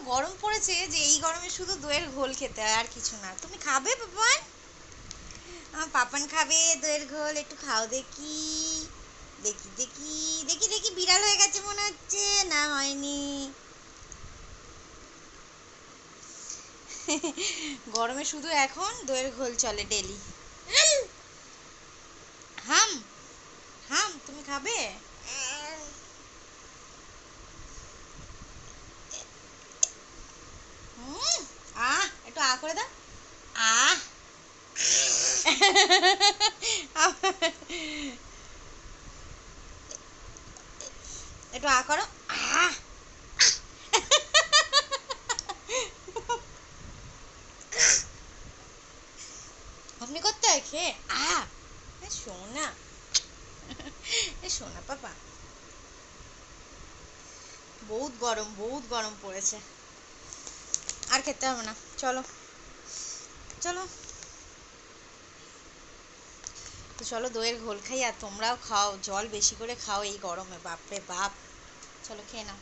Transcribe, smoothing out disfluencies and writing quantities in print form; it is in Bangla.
গরম পড়েছে যে এই গরমে শুধু দইয়ের ঘোল খেতে হয়, আর কিছু না। তুমি খাবে পাপান? আমার পাপান খাবে দইয়ের ঘোল, একটু খাও দেখি। দেখি দেখি দেখি দেখি, বিড়াল হয়ে গেছে মনে হচ্ছে। না, হয়নি। গরমে শুধু এখন দইয়ের ঘোল চলে ডেলি। হাম হাম, তুমি খাবে? হুম। একটু করে দাও। আহ একটু করো। আহ আপনি করতে হয় খেয়ে। সোনা। সোনা পাপা। বহুত গরম, বহুত গরম পড়েছে। আর খেতে হবে না, চলো। চলো, তো চলো দইয়ের ঘোল খাই, আর তোমরাও খাও, জল বেশি করে খাও এই গরমে, বাপরে বাপ। চলো খেয়ে নাও।